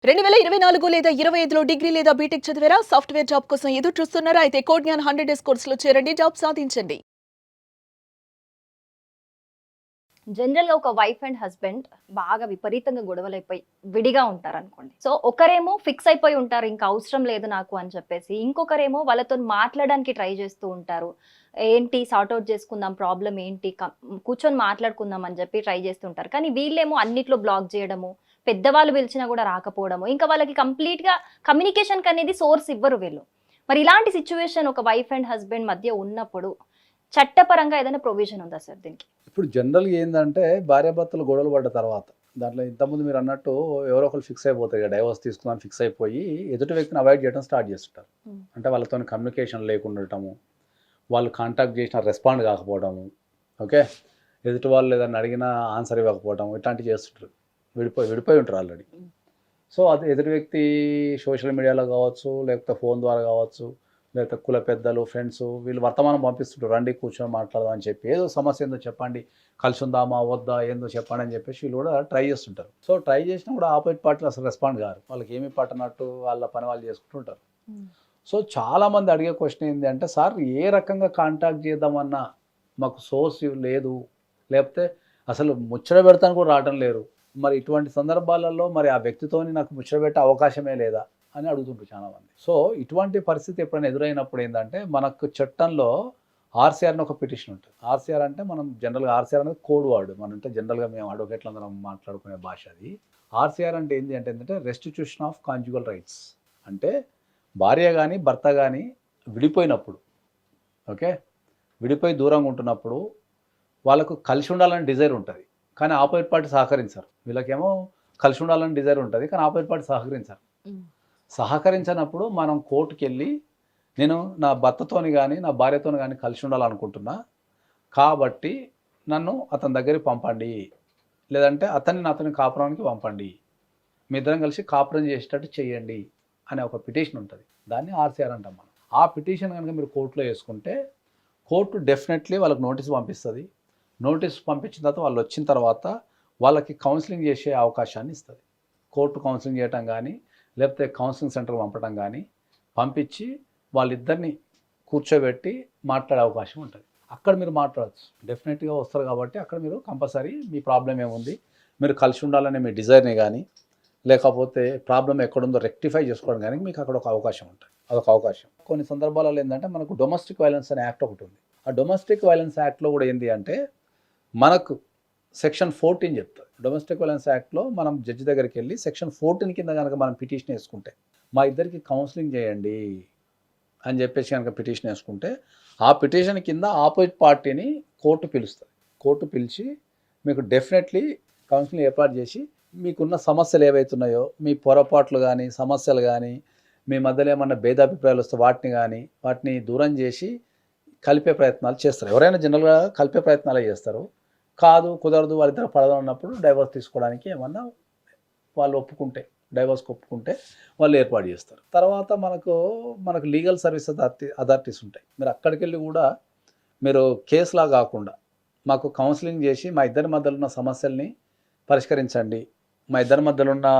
2024 లేదా 25లో డిగ్రీ లేదా బీటెక్ చదివారా? సాఫ్ట్‌వేర్ జాబ్ కోసం ఎదురు చూస్తున్నారా? అయితే కోడ్ జ్ఞాన్ 100 డేస్ కోర్సులో చేరండి. జాబ్ సాధించండి. జనరల్‌గా ఒక వైఫ్ అండ్ హస్బెండ్ బాగా విపరీతంగా గొడవలైపోయి విడిగా ఉంటారనుకోండి. సో, ఒకరేమో ఫిక్స్ అయిపోయి ఉంటారు. ఇంక అవసరం లేదు నాకు అని చెప్పేసి. ఇంకొకరేమో వాళ్ళతోని మాట్లాడడానికి ట్రై చేస్తూ ఉంటారు. ఏంటి సార్ట్ ఔట్ చేసుకుందాం. ప్రాబ్లమ్ ఏంటి? కూర్చొని మాట్లాడుకుందాం అని చెప్పి ట్రై చేస్తుంటారు. కానీ వీళ్ళేమో అన్నిట్లో బ్లాక్ చేయడము, పెద్దవాళ్ళు పిలిచినా కూడా రాకపోవడము, ఇంకా వాళ్ళకి కంప్లీట్‌గా కమ్యూనికేషన్‌కనేది సోర్స్ ఇవ్వరు వీళ్ళు. మరి ఇలాంటి సిట్యుయేషన్ ఒక వైఫ్ అండ్ హస్బెండ్ మధ్య ఉన్నప్పుడు చట్టపరంగా ఏదైనా ప్రొవిజన్ ఉందా సార్ దీనికి? ఇప్పుడు జనరల్‌గా ఏందంటే భార్యాభర్తలు గొడవలు పడ్డ తర్వాత, దాంట్లో ఇంతకుముందు మీరన్నట్టు ఎవరో ఒకళ్ళు ఫిక్స్ అయిపోతారు. ఇక డైవోర్స్ తీసుకుందామని ఫిక్స్ అయిపోయి ఎదుటి వ్యక్తిని అవాయిడ్ చేయడం స్టార్ట్ చేస్తుంటారు. అంటే వాళ్ళతోని కమ్యూనికేషన్ లేకుండా ఉండటము, వాళ్ళు కాంటాక్ట్ చేసినా రెస్పాండ్ కాకపోవడము, ఓకే. ఎదుటి వాళ్ళు ఏదైనా అడిగినా ఆన్సర్ ఇవ్వకపోవడం ఇట్లాంటివి చేస్తుంటారు. విడిపోయి ఉంటారు ఆల్రెడీ. సో, అది ఎదుటి వ్యక్తి సోషల్ మీడియాలో కావచ్చు, లేకపోతే ఫోన్ ద్వారా కావచ్చు, లేకపోతే కుల పెద్దలు, ఫ్రెండ్స్ వీళ్ళు వర్తమానం పంపిస్తుంటారు. రండి కూర్చొని మాట్లాడదాం అని చెప్పి. ఏదో సమస్య ఏందో చెప్పండి, కలిసి ఉందామా వద్దా ఏందో చెప్పండి అని చెప్పేసి వీళ్ళు కూడా ట్రై చేస్తుంటారు. సో, ట్రై చేసినా కూడా ఆపోజిట్ పార్టీలు అసలు రెస్పాండ్ కారు. వాళ్ళకి ఏమీ పట్టనట్టు వాళ్ళ పని వాళ్ళు చేసుకుంటుంటారు. సో, చాలామంది అడిగే క్వశ్చన్ ఏంటి అంటే, సార్ ఏ రకంగా కాంటాక్ట్ చేద్దామన్నా మాకు సోర్స్ లేదు, లేకపోతే అసలు ముచ్చట పెడతాను కూడా రావడం లేరు. మరి ఇటువంటి సందర్భాలలో మరి ఆ వ్యక్తితోని నాకు ముచ్చట పెట్టే అవకాశమే లేదా అని అడుగుతుంటారు చాలామంది. సో, ఇటువంటి పరిస్థితి ఎప్పుడైనా ఎదురైనప్పుడు ఏంటంటే, మనకు చట్టంలో ఆర్సీఆర్ అని ఒక పిటిషన్ ఉంటుంది. ఆర్సీఆర్ అంటే మనం జనరల్గా ఆర్సీఆర్ అనేది కోడ్ వర్డ్. మనం అంటే జనరల్గా మేము అడ్వకేట్లు అందరం మాట్లాడుకునే భాష అది. ఆర్సీఆర్ అంటే ఏంటంటే రెస్టిట్యూషన్ ఆఫ్ కాంజుగల్ రైట్స్. అంటే భార్య కానీ భర్త కానీ విడిపోయినప్పుడు, ఓకే, విడిపోయి దూరంగా ఉంటున్నప్పుడు వాళ్ళకు కలిసి ఉండాలని డిజైర్ ఉంటుంది, కానీ ఆపోజిట్ పార్టీ సహకరించారు. వీళ్ళకేమో కలిసి ఉండాలని డిజైర్ ఉంటుంది, కానీ ఆపోజిట్ పార్టీ సహకరించారు. సహకరించినప్పుడు మనం కోర్టుకి వెళ్ళి, నేను నా భర్తతోని కానీ నా భార్యతోని కానీ కలిసి ఉండాలనుకుంటున్నా, కాబట్టి నన్ను అతని దగ్గరికి పంపండి, లేదంటే అతన్ని నాతోని కాపురానికి పంపండి, మీ ఇద్దరం కలిసి కాపురం చేసేటట్టు చేయండి అనే ఒక పిటిషన్ ఉంటుంది. దాన్ని ఆర్సీఆర్ అంటాం మనం. ఆ పిటిషన్ కనుక మీరు కోర్టులో వేసుకుంటే కోర్టు డెఫినెట్లీ వాళ్ళకి నోటీస్ పంపిస్తుంది. నోటీస్ పంపించిన తర్వాత వాళ్ళు వచ్చిన తర్వాత వాళ్ళకి కౌన్సిలింగ్ చేసే అవకాశాన్ని ఇస్తుంది. కోర్టు కౌన్సిలింగ్ చేయటం కానీ, లేకపోతే కౌన్సిలింగ్ సెంటర్ పంపడం కానీ, పంపించి వాళ్ళిద్దరిని కూర్చోబెట్టి మాట్లాడే అవకాశం ఉంటుంది. అక్కడ మీరు మాట్లాడచ్చు. డెఫినెట్గా వస్తారు కాబట్టి అక్కడ మీరు కంపల్సరీ మీ ప్రాబ్లం ఏముంది, మీరు కలిసి ఉండాలనే మీ డిజైర్ని కానీ, లేకపోతే ప్రాబ్లం ఎక్కడుందో రెక్టిఫై చేసుకోవడం కానీ మీకు అక్కడ ఒక అవకాశం ఉంటుంది. అదొక అవకాశం. కొన్ని సందర్భాలలో ఏంటంటే మనకు డొమెస్టిక్ వైలెన్స్ అనే యాక్ట్ ఒకటి ఉంది. ఆ డొమెస్టిక్ వైలెన్స్ యాక్ట్లో కూడా ఏంటి అంటే మనకు సెక్షన్ 14 చెప్తుంది. డొమెస్టిక్ వైలెన్స్ యాక్ట్లో మనం జడ్జి దగ్గరికి వెళ్ళి సెక్షన్ 14 కింద కనుక మనం పిటిషన్ వేసుకుంటే, మా ఇద్దరికి కౌన్సిలింగ్ చేయండి అని చెప్పేసి కనుక పిటిషన్ వేసుకుంటే, ఆ పిటిషన్ కింద ఆపోజిట్ పార్టీని కోర్టు పిలుస్తుంది. కోర్టు పిలిచి మీకు డెఫినెట్లీ కౌన్సిలింగ్ ఏర్పాటు చేసి మీకున్న సమస్యలు ఏవైతున్నాయో, మీ పొరపాట్లు కానీ సమస్యలు కానీ, మీ మధ్యలో ఏమన్నా భేదాభిప్రాయాలు వస్తే వాటిని దూరం చేసి కలిపే ప్రయత్నాలు చేస్తారు. ఎవరైనా జనరల్గా కలిపే ప్రయత్నాలే చేస్తారు. కాదు కుదరదు వాళ్ళిద్దరు పడదన్నప్పుడు డైవర్స్ తీసుకోవడానికి ఏమన్నా వాళ్ళు ఒప్పుకుంటే, డైవర్స్కి ఒప్పుకుంటే వాళ్ళు ఏర్పాటు చేస్తారు. తర్వాత మనకు లీగల్ సర్వీస్ అథారిటీస్ ఉంటాయి. మీరు అక్కడికి వెళ్ళి కూడా మీరు కేసులా కాకుండా మాకు కౌన్సిలింగ్ చేసి మా ఇద్దరి మధ్యలో ఉన్న సమస్యల్ని పరిష్కరించండి, మా ఇద్దరి మధ్యలో ఉన్న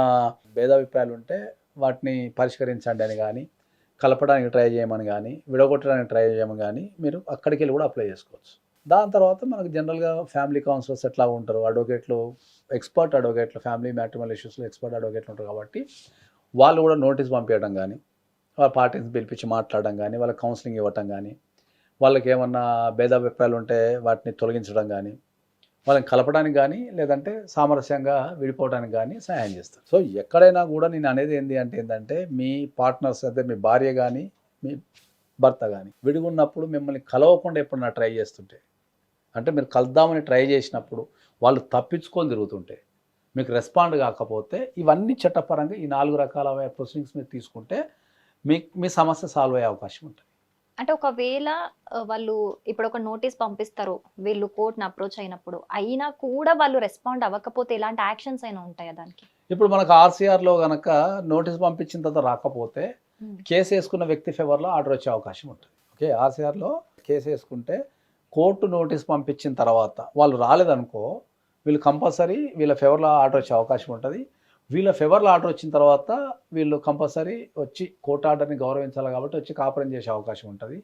భేదాభిప్రాయాలు ఉంటే వాటిని పరిష్కరించండి అని కానీ, కలపడానికి ట్రై చేయమని కానీ, విడగొట్టడానికి ట్రై చేయమని కానీ మీరు అక్కడికి వెళ్ళి కూడా అప్లై చేసుకోవచ్చు. దాని తర్వాత మనకు జనరల్గా ఫ్యామిలీ కౌన్సిలర్స్ ఎట్లా ఉంటారు, అడ్వకేట్లు, ఎక్స్పర్ట్ అడ్వకేట్లు, ఫ్యామిలీ మ్యాట్రిమోనియల్ ఇష్యూస్లో ఎక్స్పర్ట్ అడ్వకేట్లు ఉంటారు కాబట్టి వాళ్ళు కూడా నోటీస్ పంపించడం కానీ, వాళ్ళ పార్టీని పిలిపించి మాట్లాడడం కానీ, వాళ్ళకి కౌన్సిలింగ్ ఇవ్వటం కానీ, వాళ్ళకి ఏమన్నా భేదాభిప్రాయాలు ఉంటే వాటిని తొలగించడం కానీ, వాళ్ళని కలపడానికి కానీ, లేదంటే సామరస్యంగా విడిపోవడానికి కానీ సహాయం చేస్తారు. సో, ఎక్కడైనా కూడా నేను అనేది ఏంటంటే మీ పార్ట్నర్స్, అంటే మీ భార్య కానీ మీ భర్త కానీ విడిగున్నప్పుడు మిమ్మల్ని కలవకుండా ఎప్పుడన్నా ట్రై చేస్తుంటే, అంటే మీరు కలుద్దామని ట్రై చేసినప్పుడు వాళ్ళు తప్పించుకొని తిరుగుతుంటే, మీకు రెస్పాండ్ కాకపోతే, ఇవన్నీ చట్టపరంగా ఈ 4 రకాల ప్రొసీడింగ్స్ మీరు తీసుకుంటే మీ సమస్య సాల్వ్ అయ్యే అవకాశం ఉంటుంది. అంటే ఒకవేళ వాళ్ళు ఇప్పుడు ఒక నోటీస్ పంపిస్తారు. వీళ్ళు కోర్ట్‌ని అప్రోచ్ అయినా కూడా వాళ్ళు రెస్పాండ్ అవ్వకపోతే ఎలాంటి యాక్షన్స్ అయినా ఉంటాయా దానికి? ఇప్పుడు మనకు ఆర్సీఆర్లో కనుక నోటీస్ పంపించిన తర్వాత రాకపోతే కేసు వేసుకున్న వ్యక్తి ఫేవర్లో ఆర్డర్ వచ్చే అవకాశం ఉంటుంది. ఓకే, ఆర్సీఆర్లో కేసు వేసుకుంటే కోర్టు నోటీస్ పంపించిన తర్వాత వాళ్ళు రాలేదనుకో, వీళ్ళు కంపల్సరీ వీళ్ళ ఫేవర్లో ఆర్డర్ వచ్చే అవకాశం ఉంటుంది. వీళ్ళ ఫేవర్లో ఆర్డర్ వచ్చిన తర్వాత వీళ్ళు కంపల్సరీ వచ్చి కోర్టు ఆర్డర్ని గౌరవించాలి కాబట్టి వచ్చి కాపురం చేసే అవకాశం ఉంటుంది.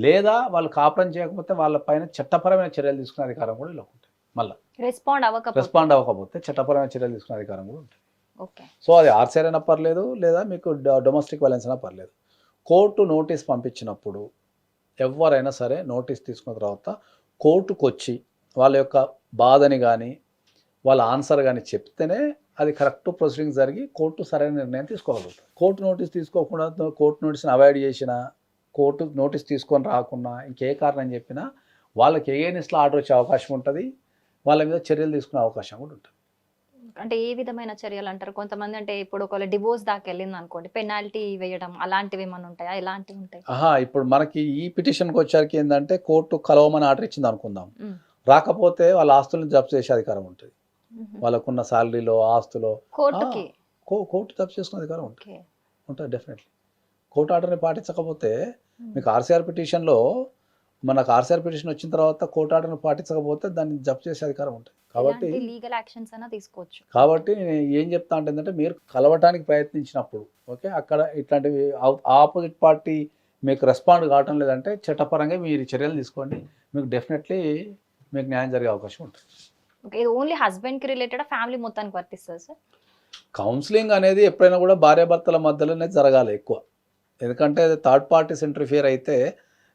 లేదా వాళ్ళు కాపురం చేయకపోతే వాళ్ళ పైన చట్టపరమైన చర్యలు తీసుకునే అధికారం కూడా వీళ్ళకు ఉంటుంది. మళ్ళీ రెస్పాండ్ అవ్వకపోతే చట్టపరమైన చర్యలు తీసుకునే అధికారం కూడా ఉంటుంది. ఓకే. సో అది ఆర్సీఆర్ అయినా పర్లేదు, లేదా మీకు డొమెస్టిక్ వైలెన్స్ అయినా పర్లేదు. కోర్టు నోటీస్ పంపించినప్పుడు ఎవరైనా సరే నోటీస్ తీసుకున్న తర్వాత కోర్టుకు వచ్చి వాళ్ళ యొక్క బాధని కానీ వాళ్ళ ఆన్సర్ కానీ చెప్తేనే అది కరెక్ట్ ప్రొసీడింగ్ జరిగి కోర్టు సరైన నిర్ణయం తీసుకోగలుగుతుంది. కోర్టు నోటీస్ తీసుకోకుండా కోర్టు నోటీస్ని అవాయిడ్ చేసినా, కోర్టు నోటీస్ తీసుకొని రాకుండా ఇంకే కారణం చెప్పినా వాళ్ళకి ఎగెయిన్స్ట్లో ఆర్డర్ వచ్చే అవకాశం ఉంటుంది. వాళ్ళ మీద చర్యలు తీసుకునే అవకాశం కూడా ఉంటుంది. అంటే ఏ విధమైన చర్యలు అంటారు? కొంతమంది అంటే ఇప్పుడు ఒకవేళ డివోర్స్ దాకా వెళ్ళింది అనుకోండి, పెనాల్టీ వేయడం అలాంటివి ఏమైనా ఉంటాయా? ఎలాంటివి ఉంటాయి? ఇప్పుడు మనకి ఈ పిటిషన్కి వచ్చరికి ఏంటంటే కోర్టు కలవమని ఆర్డర్ ఇచ్చింది అనుకుందాం, రాకపోతే వాళ్ళ ఆస్తులను జప్తు చేసే అధికారం ఉంటుంది. వాళ్ళకున్న శాలరీలో ఆస్తులో కోర్టు జప్తు చేసుకునే అధికారం ఉంటుంది డెఫినెట్లీ. కోర్టు ఆర్డర్ని పాటించకపోతే మీకు ఆర్సీఆర్ పిటిషన్లో మనకు ఆర్సీఆర్ పిటిషన్ వచ్చిన తర్వాత కోర్టు ఆర్డర్ని పాటించకపోతే దాన్ని జప్తు చేసే అధికారం ఉంటుంది. కాబట్టి లీగల్ యాక్షన్స్ అయినా తీసుకోవచ్చు. కాబట్టి నేను ఏం చెప్తా అంటే ఏంటంటే మీరు కలవటానికి ప్రయత్నించినప్పుడు ఓకే, అక్కడ ఇట్లాంటివి ఆపోజిట్ పార్టీ మీకు రెస్పాండ్ కావటం లేదంటే చట్టపరంగా మీరు చర్యలు తీసుకోండి. మీకు డెఫినెట్లీ మీకు న్యాయం జరిగే అవకాశం ఉంటుంది. ఓకే. ఇది ఓన్లీ హస్బెండ్కి రిలేటెడ్, ఫ్యామిలీ మొత్తానికి వర్తిస్తుంది సార్? కౌన్సిలింగ్ అనేది ఎప్పుడైనా కూడా భార్యాభర్తల మధ్యలోనే జరగాలి ఎక్కువ. ఎందుకంటే థర్డ్ పార్టీస్ ఇంటర్ఫియర్ అయితే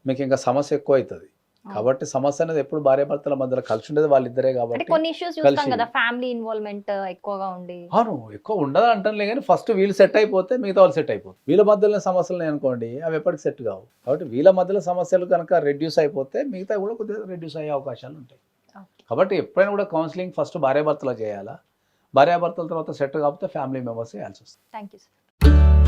మీకు ఇంకా సమస్య ఎక్కువ అవుతుంది. కాబట్టి సమస్య అనేది ఎప్పుడు భార్యాభర్తల మధ్యలో కలిసి ఉండేది వాళ్ళిద్దరే. కాబట్టి కొన్ని ఇష్యూస్ చూస్తాం కదా, ఫ్యామిలీ ఇన్వాల్వ్మెంట్ ఎక్కువగా ఉండి. అవును, ఎక్కువ ఉండదు అంటానులే, కానీ ఫస్ట్ వీళ్ళు సెట్ అయిపోతే మిగతా వాళ్ళు సెట్ అయిపోతుంది. వీళ్ళ మధ్యలో సమస్యలు అనుకోండి అవి ఎప్పటికి సెట్ కావు. కాబట్టి వీళ్ళ మధ్యలో సమస్యలు కనుక రెడ్యూస్ అయిపోతే మిగతా కూడా కొద్దిగా రెడ్యూస్ అయ్యే అవకాశాలు ఉంటాయి. కాబట్టి ఎప్పుడైనా కూడా కౌన్సిలింగ్ ఫస్ట్ భార్యాభర్తలో చేయాలా, భార్యాభర్తల తర్వాత సెట్ కాకపోతే ఫ్యామిలీ మెంబర్స్ చేయాల్సి వస్తుంది. Thank you sir.